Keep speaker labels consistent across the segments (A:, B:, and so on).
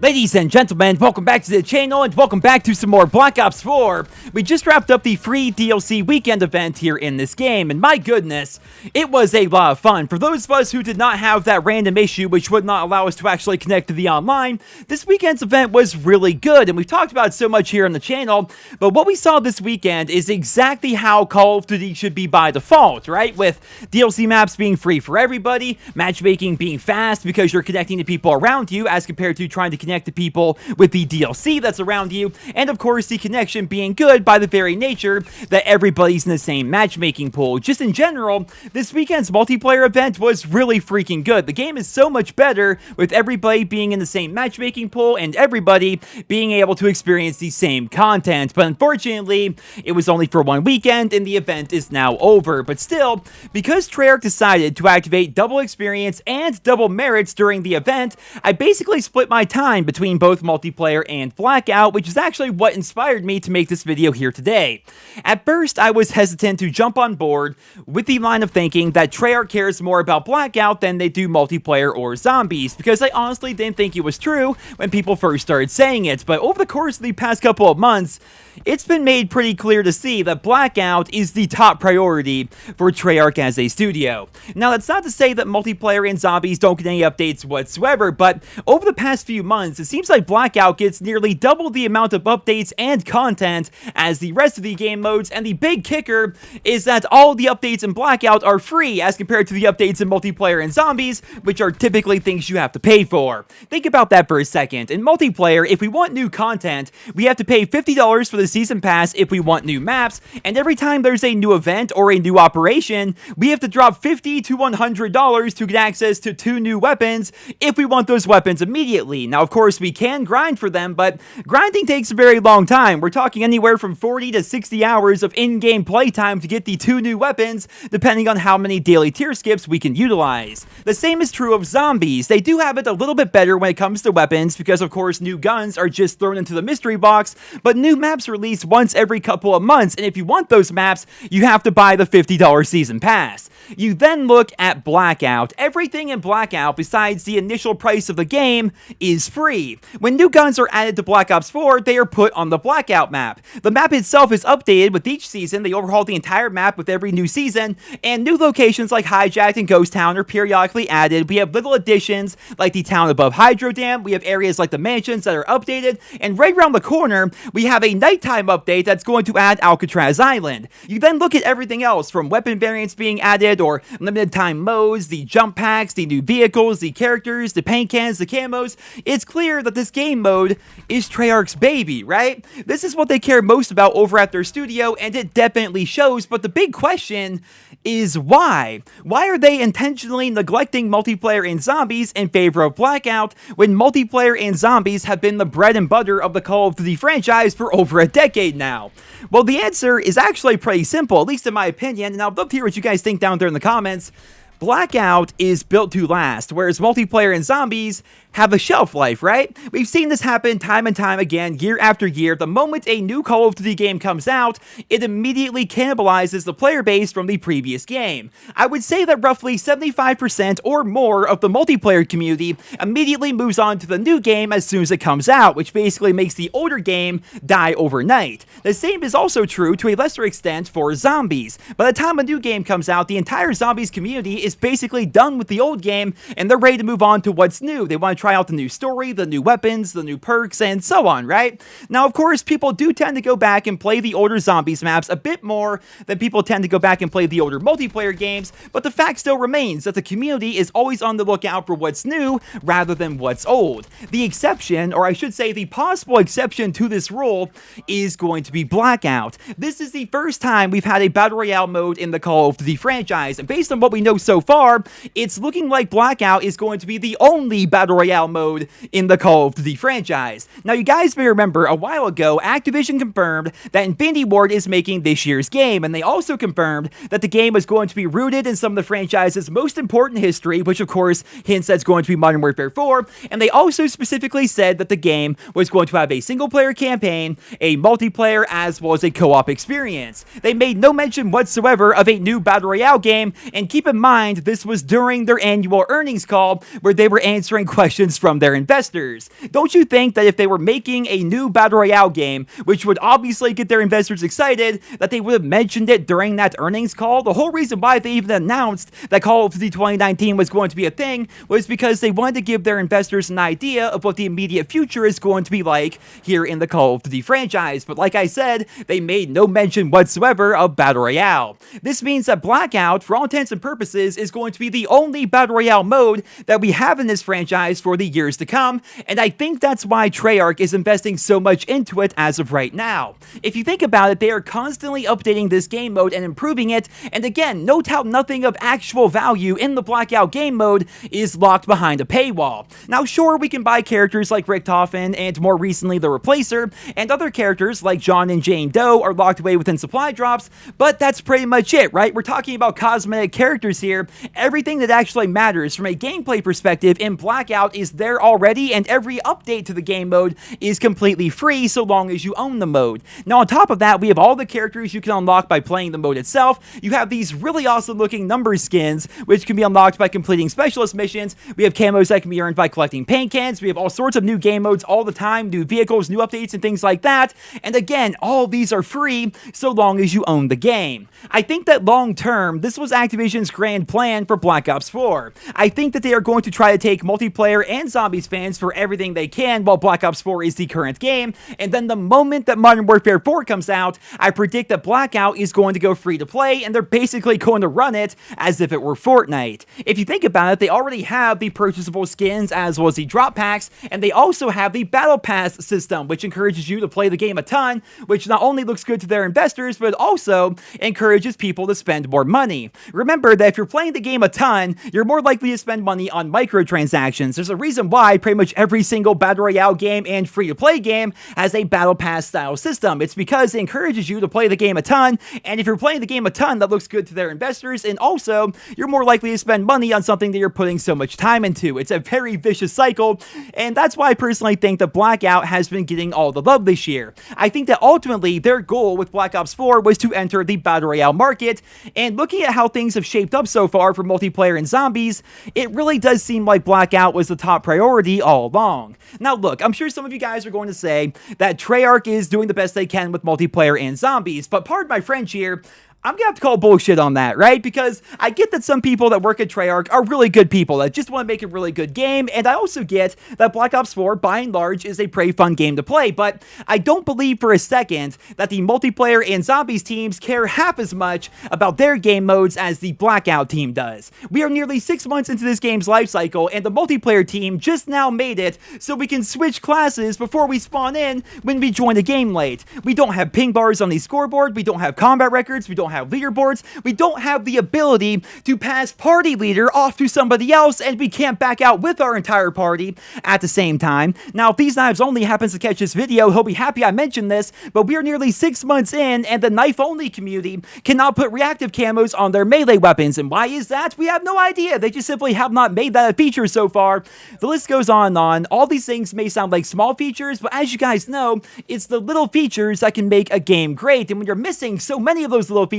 A: Ladies and gentlemen, welcome back to the channel and welcome back to some more Black Ops 4. We just wrapped up the free DLC weekend event here in this game, and my goodness, it was a lot of fun. For those of us who did not have that random issue which would not allow us to actually connect to the online, this weekend's event was really good, and we've talked about it so much here on the channel, but what we saw this weekend is exactly how Call of Duty should be by default, right? With DLC maps being free for everybody, matchmaking being fast because you're connecting to people around you as compared to trying to connect to people with the DLC that's around you, and of course the connection being good by the very nature that everybody's in the same matchmaking pool. Just in general, this weekend's multiplayer event was really freaking good. The game is so much better with everybody being in the same matchmaking pool and everybody being able to experience the same content, but unfortunately it was only for one weekend and the event is now over. But still, because Treyarch decided to activate double experience and double merits during the event, I basically split my time between both multiplayer and Blackout, which is actually what inspired me to make this video here today. At first, I was hesitant to jump on board with the line of thinking that Treyarch cares more about Blackout than they do multiplayer or zombies, because I honestly didn't think it was true when people first started saying it, but over the course of the past couple of months, it's been made pretty clear to see that Blackout is the top priority for Treyarch as a studio. Now, that's not to say that multiplayer and zombies don't get any updates whatsoever, but over the past few months, it seems like Blackout gets nearly double the amount of updates and content as the rest of the game modes, and the big kicker is that all the updates in Blackout are free as compared to the updates in multiplayer and zombies, which are typically things you have to pay for. Think about that for a second. In multiplayer, if we want new content, we have to pay $50 for the season pass if we want new maps, and every time there's a new event or a new operation, we have to drop $50 to $100 to get access to 2 new weapons if we want those weapons immediately. Now, of course, we can grind for them, but grinding takes a very long time. We're talking anywhere from 40 to 60 hours of in-game playtime to get the 2 new weapons, depending on how many daily tier skips we can utilize. The same is true of zombies. They do have it a little bit better when it comes to weapons, because of course new guns are just thrown into the mystery box, but new maps release once every couple of months, and if you want those maps, you have to buy the $50 season pass. You then look at Blackout. Everything in Blackout, besides the initial price of the game, is free. When new guns are added to Black Ops 4, they are put on the Blackout map. The map itself is updated with each season. They overhaul the entire map with every new season, and new locations like Hijacked and Ghost Town are periodically added. We have little additions like the town above Hydro Dam. We have areas like the mansions that are updated, and right around the corner, we have a nighttime update that's going to add Alcatraz Island. You then look at everything else, from weapon variants being added, or limited time modes, the jump packs, the new vehicles, the characters, the paint cans, the camos. It's clear that this game mode is Treyarch's baby, right? This is what they care most about over at their studio, and it definitely shows, but the big question is why? Why are they intentionally neglecting multiplayer and zombies in favor of Blackout when multiplayer and zombies have been the bread and butter of the Call of Duty franchise for over a decade now? Well, the answer is actually pretty simple, at least in my opinion, and I'd love to hear what you guys think down there in the comments. Blackout is built to last, whereas multiplayer and zombies have a shelf life, right? We've seen this happen time and time again, year after year. The moment a new Call of Duty game comes out, it immediately cannibalizes the player base from the previous game. I would say that roughly 75% or more of the multiplayer community immediately moves on to the new game as soon as it comes out, which basically makes the older game die overnight. The same is also true to a lesser extent for zombies. By the time a new game comes out, the entire zombies community is basically done with the old game, and they're ready to move on to what's new. They want to try out the new story, the new weapons, the new perks, and so on, right? Now, of course, people do tend to go back and play the older zombies maps a bit more than people tend to go back and play the older multiplayer games, but the fact still remains that the community is always on the lookout for what's new rather than what's old. The exception, or I should say the possible exception to this rule, is going to be Blackout. This is the first time we've had a Battle Royale mode in the Call of Duty franchise, and based on what we know so far, it's looking like Blackout is going to be the only Battle Royale Royale mode in the Call of Duty franchise. Now, you guys may remember a while ago, Activision confirmed that Infinity Ward is making this year's game, and they also confirmed that the game is going to be rooted in some of the franchise's most important history, which of course hints that's going to be Modern Warfare 4, and they also specifically said that the game was going to have a single-player campaign, a multiplayer, as well as a co-op experience. They made no mention whatsoever of a new Battle Royale game, and keep in mind, this was during their annual earnings call, where they were answering questions from their investors. Don't you think that if they were making a new Battle Royale game, which would obviously get their investors excited, that they would have mentioned it during that earnings call? The whole reason why they even announced that Call of Duty 2019 was going to be a thing was because they wanted to give their investors an idea of what the immediate future is going to be like here in the Call of Duty franchise. But like I said, they made no mention whatsoever of Battle Royale. This means that Blackout, for all intents and purposes, is going to be the only Battle Royale mode that we have in this franchise for the years to come, and I think that's why Treyarch is investing so much into it as of right now. If you think about it, they are constantly updating this game mode and improving it, and again, note how nothing of actual value in the Blackout game mode is locked behind a paywall. Now sure, we can buy characters like Richtofen and more recently the Replacer, and other characters like John and Jane Doe are locked away within supply drops, but that's pretty much it, right? We're talking about cosmetic characters here. Everything that actually matters from a gameplay perspective in Blackout is there already, and every update to the game mode is completely free so long as you own the mode. Now on top of that, we have all the characters you can unlock by playing the mode itself. You have these really awesome looking number skins, which can be unlocked by completing specialist missions. We have camos that can be earned by collecting paint cans. We have all sorts of new game modes all the time, new vehicles, new updates, and things like that. And again, all of these are free so long as you own the game. I think that long term, this was Activision's grand plan for Black Ops 4. I think that they are going to try to take multiplayer and zombies fans for everything they can while Black Ops 4 is the current game, and then the moment that Modern Warfare 4 comes out, I predict that Blackout is going to go free to play, and they're basically going to run it as if it were Fortnite. If you think about it, they already have the purchasable skins as well as the drop packs, and they also have the Battle Pass system, which encourages you to play the game a ton, which not only looks good to their investors, but also encourages people to spend more money. Remember that if you're playing the game a ton, you're more likely to spend money on microtransactions. There's a reason why pretty much every single Battle Royale game and free-to-play game has a Battle Pass style system. It's because it encourages you to play the game a ton, and if you're playing the game a ton, that looks good to their investors, and also, you're more likely to spend money on something that you're putting so much time into. It's a very vicious cycle, and that's why I personally think that Blackout has been getting all the love this year. I think that ultimately, their goal with Black Ops 4 was to enter the Battle Royale market, and looking at how things have shaped up so far for multiplayer and zombies, it really does seem like Blackout was the top priority all along. Now look, I'm sure some of you guys are going to say that Treyarch is doing the best they can with multiplayer and zombies, but pardon my French here, I'm gonna have to call bullshit on that, right? Because I get that some people that work at Treyarch are really good people that just want to make a really good game, and I also get that Black Ops 4, by and large, is a pretty fun game to play, but I don't believe for a second that the multiplayer and zombies teams care half as much about their game modes as the Blackout team does. We are nearly 6 months into this game's life cycle, and the multiplayer team just now made it so we can switch classes before we spawn in when we join the game late. We don't have ping bars on the scoreboard, we don't have combat records, we don't have leaderboards, we don't have the ability to pass party leader off to somebody else, and we can't back out with our entire party at the same time. Now, if These Knives Only happens to catch this video, he'll be happy I mentioned this, but we are nearly 6 months in, and the knife-only community cannot put reactive camos on their melee weapons, and why is that? We have no idea. They just simply have not made that a feature so far. The list goes on and on. All these things may sound like small features, but as you guys know, it's the little features that can make a game great, and when you're missing so many of those little features,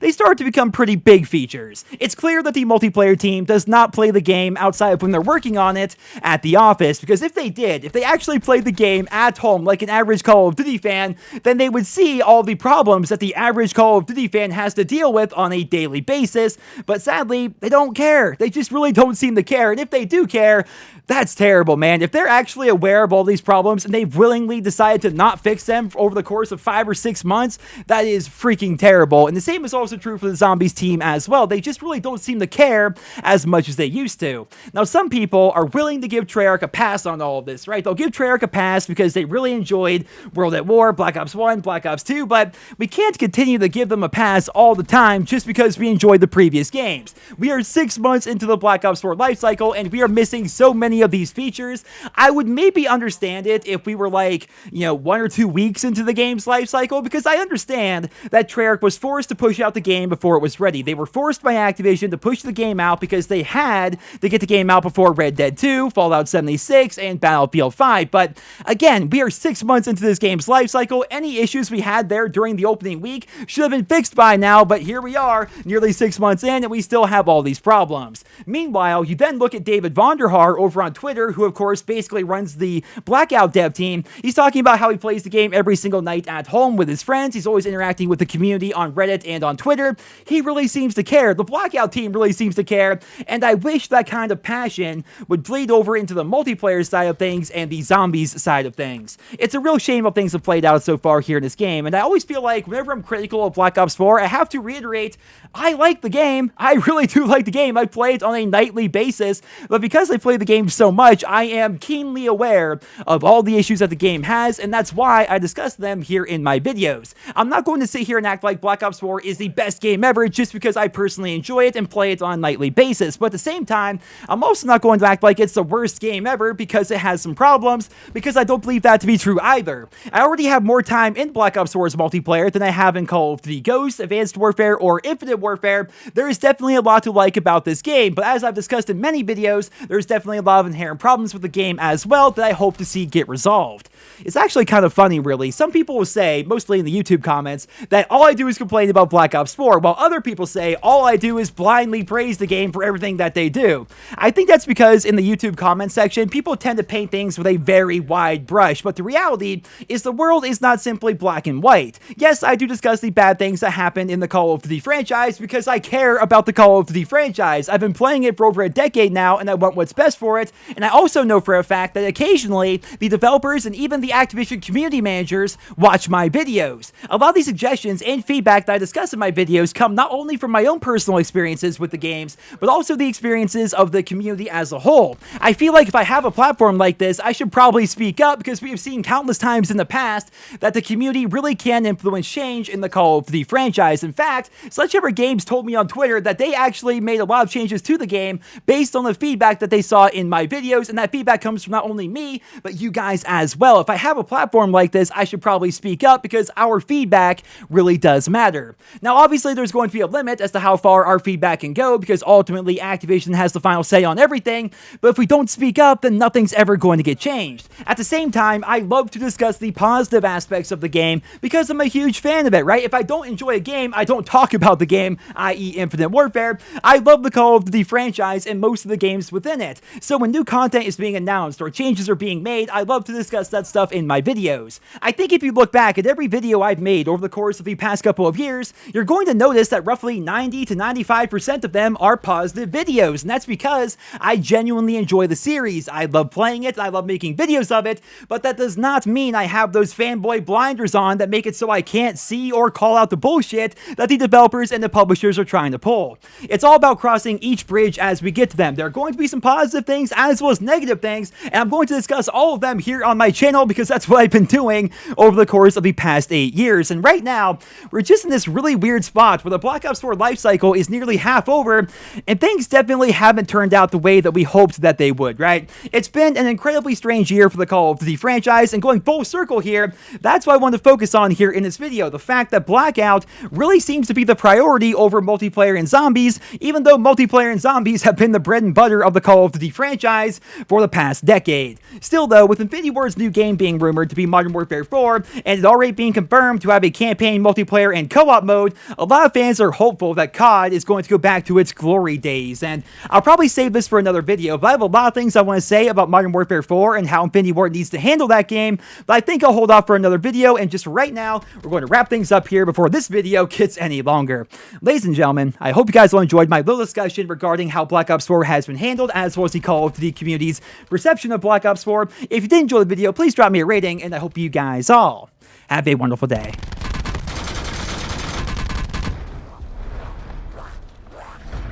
A: they start to become pretty big features. It's clear that the multiplayer team does not play the game outside of when they're working on it at the office, because if they did, if they actually played the game at home like an average Call of Duty fan, then they would see all the problems that the average Call of Duty fan has to deal with on a daily basis, but sadly, they don't care. They just really don't seem to care, and if they do care, that's terrible, man. If they're actually aware of all these problems and they've willingly decided to not fix them over the course of 5 or 6 months, that is freaking terrible. And the same is also true for the Zombies team as well. They just really don't seem to care as much as they used to. Now, some people are willing to give Treyarch a pass on all of this, right? They'll give Treyarch a pass because they really enjoyed World at War, Black Ops 1, Black Ops 2, but we can't continue to give them a pass all the time just because we enjoyed the previous games. We are 6 months into the Black Ops 4 lifecycle, and we are missing so many any of these features. I would maybe understand it if we were like, 1 or 2 weeks into the game's life cycle, because I understand that Treyarch was forced to push out the game before it was ready. They were forced by Activision to push the game out because they had to get the game out before Red Dead 2, Fallout 76, and Battlefield 5. But again, we are 6 months into this game's life cycle. Any issues we had there during the opening week should have been fixed by now, but here we are, nearly 6 months in, and we still have all these problems. Meanwhile, you then look at David Vonderhaar over on Twitter, who of course basically runs the Blackout dev team. He's talking about how he plays the game every single night at home with his friends. He's always interacting with the community on Reddit and on Twitter. He really seems to care. The Blackout team really seems to care, and I wish that kind of passion would bleed over into the multiplayer side of things and the zombies side of things. It's a real shame how things have played out so far here in this game, and I always feel like whenever I'm critical of Black Ops 4, I have to reiterate, I like the game. I really do like the game. I play it on a nightly basis, but because I play the game so much, I am keenly aware of all the issues that the game has, and that's why I discuss them here in my videos. I'm not going to sit here and act like Black Ops 4 is the best game ever just because I personally enjoy it and play it on a nightly basis, but at the same time, I'm also not going to act like it's the worst game ever because it has some problems, because I don't believe that to be true either. I already have more time in Black Ops 4's multiplayer than I have in Call of Duty Ghosts, Advanced Warfare, or Infinite Warfare. There is definitely a lot to like about this game, but as I've discussed in many videos, there's definitely a lot of inherent problems with the game as well that I hope to see get resolved. It's actually kind of funny, really. Some people will say, mostly in the YouTube comments, that all I do is complain about Black Ops 4, while other people say all I do is blindly praise the game for everything that they do. I think that's because in the YouTube comment section, people tend to paint things with a very wide brush, but the reality is the world is not simply black and white. Yes, I do discuss the bad things that happen in the Call of Duty franchise because I care about the Call of Duty franchise. I've been playing it for over a decade now, and I want what's best for it, and I also know for a fact that occasionally the developers and even the Activision community managers watch my videos. A lot of these suggestions and feedback that I discuss in my videos come not only from my own personal experiences with the games, but also the experiences of the community as a whole. I feel like if I have a platform like this, I should probably speak up because we have seen countless times in the past that the community really can influence change in the Call of Duty franchise. In fact, Sledgehammer Games told me on Twitter that they actually made a lot of changes to the game based on the feedback that they saw in my videos, and that feedback comes from not only me, but you guys as well. If I have a platform like this, I should probably speak up because our feedback really does matter. Now, obviously, there's going to be a limit as to how far our feedback can go because ultimately Activision has the final say on everything, but if we don't speak up, then nothing's ever going to get changed. At the same time, I love to discuss the positive aspects of the game because I'm a huge fan of it, right? If I don't enjoy a game, I don't talk about the game, i.e. Infinite Warfare. I love the Call of Duty franchise and most of the games within it. So when new content is being announced or changes are being made, I love to discuss that stuff in my videos. I think if you look back at every video I've made over the course of the past couple of years, you're going to notice that roughly 90 to 95% of them are positive videos, and that's because I genuinely enjoy the series. I love playing it, I love making videos of it, but that does not mean I have those fanboy blinders on that make it so I can't see or call out the bullshit that the developers and the publishers are trying to pull. It's all about crossing each bridge as we get to them. There are going to be some positive things as well as negative things, and I'm going to discuss all of them here on my channel because that's what I've been doing over the course of the past 8 years. And right now, we're just in this really weird spot where the Black Ops 4 life cycle is nearly half over, and things definitely haven't turned out the way that we hoped that they would, right? It's been an incredibly strange year for the Call of Duty franchise, and going full circle here, that's what I want to focus on here in this video, the fact that Blackout really seems to be the priority over multiplayer and zombies, even though multiplayer and zombies have been the bread and butter of the Call of Duty franchise for the past decade. Still though, with Infinity Ward's new game being rumored to be Modern Warfare 4, and it already being confirmed to have a campaign, multiplayer, and co-op mode, a lot of fans are hopeful that COD is going to go back to its glory days, and I'll probably save this for another video, but I have a lot of things I want to say about Modern Warfare 4 and how Infinity Ward needs to handle that game, but I think I'll hold off for another video, and just right now, we're going to wrap things up here before this video gets any longer. Ladies and gentlemen, I hope you guys all enjoyed my little discussion regarding how Black Ops 4 has been handled, as well as the Call of Duty community's perception of Black Ops 4. If you did enjoy the video, please drop me a rating, and I hope you guys all have a wonderful day.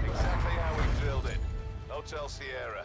B: Exactly how we drilled it. Hotel Sierra.